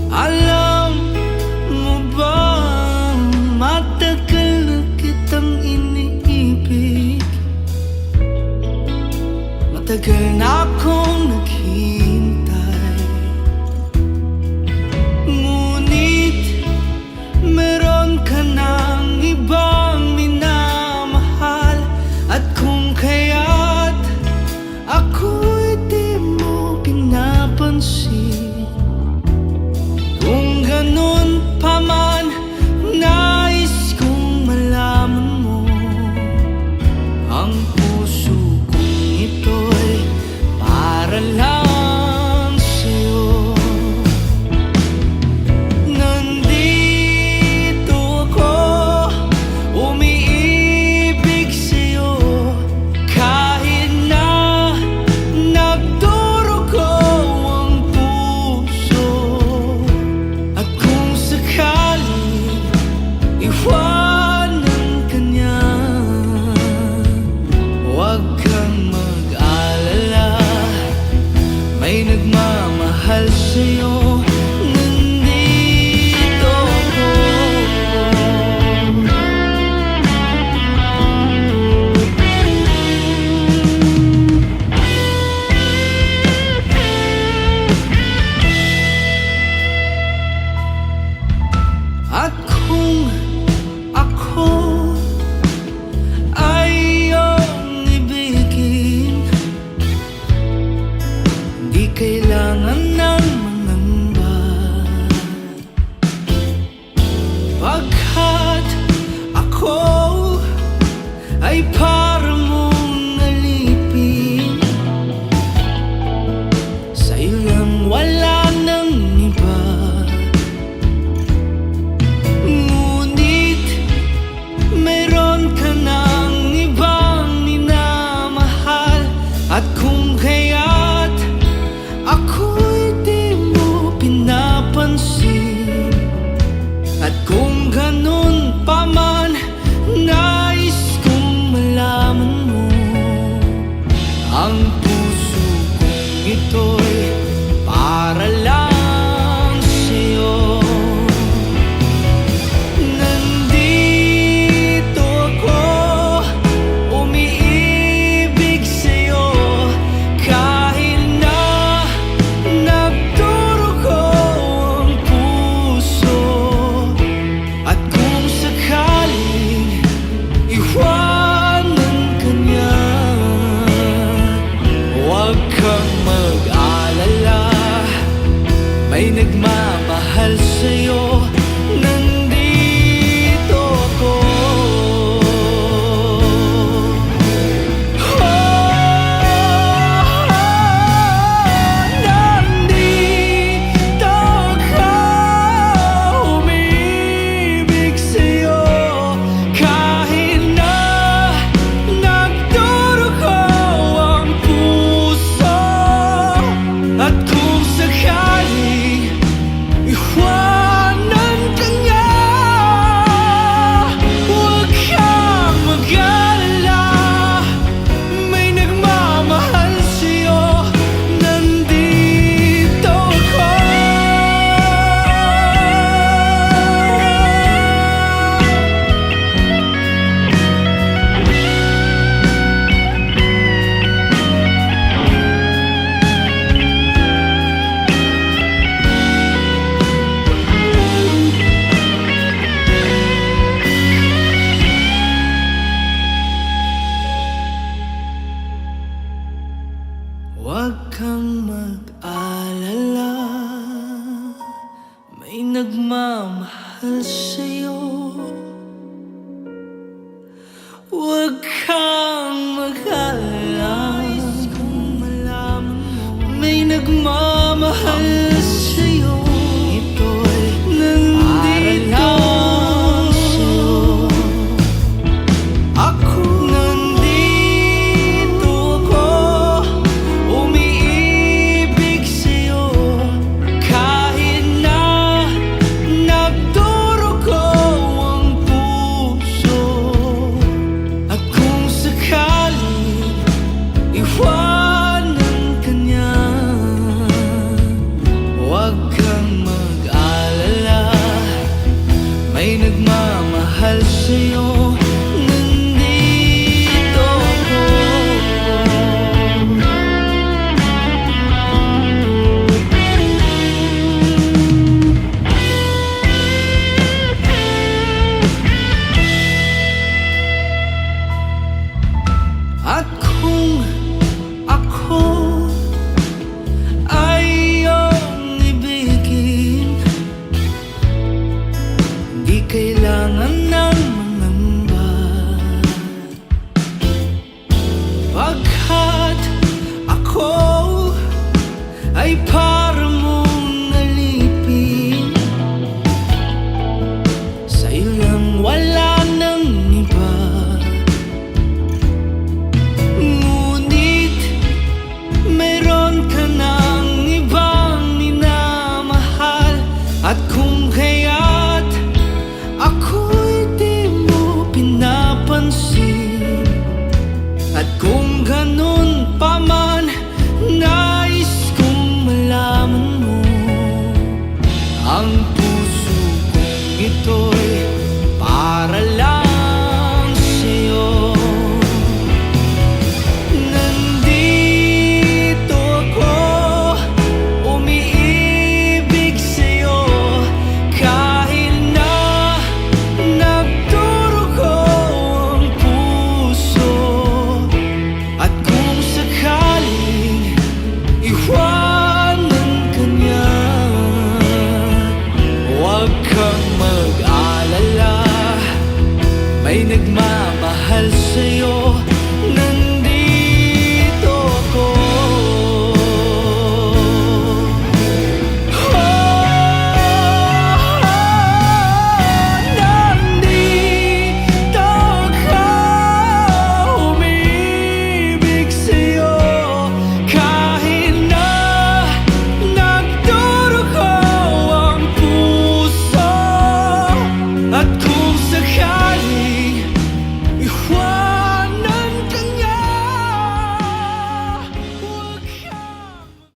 Alam mo ba, matagal na kitang iniibig. Matagal na akong naghihintay. Ngunit meron ka ng ibang minamahal. At kung kaya't ako'y di mo pinapansin, kung ganun pa man, nais kong malaman mo, ang puso kong ito'y para lang sa'yo. Nandito ako, umiibig sa'yo, kahit na nagdurugo ang puso. At kung sakaling iwanan ka niya, huwag kang mag-alala, may nagmamahal sa'yo. Nandito ako. At kung ako ay iyong ibigin, di kailangan ng mangamba, pagkat ako ay para mong alipin. Sa'yo lang, wala nang iba. Ngunit meron ka ng ibang minamahal. At kung kaya't ako'y di mo pinapansin, at kung ganun pa man, nais kong malaman mo, ang puso kong ito'y para lang sa'yo. Nandito ako, umiibig sa'yo, kahit na nagdurugo ang puso. At kung sakaling iwanan ka niya, huwag kang mag-alala, may nagmamahal sa'yo. Nandito ako. Nandito ako, umiibig sa'yo, kahit na nagdurugo ang puso. At kung sakaling iwanan ka niya, huwag kang mag-alala, may nagmamahal sa'yo. Nandito ako. Huwag kang mag-alala, may nagmamahal sa'yo. Huwag kang mag-alala, may nagmamahal sa'yo. Ito'y nandito sa'yo. Ako nandito ako, umiibig sa'yo, kahit na nagdurugo ang puso. At kung sakaling iwanan ka niya, At kung kaya't ako'y di mo pinapansin, at kung ganun pa man, nais kong malaman mo ang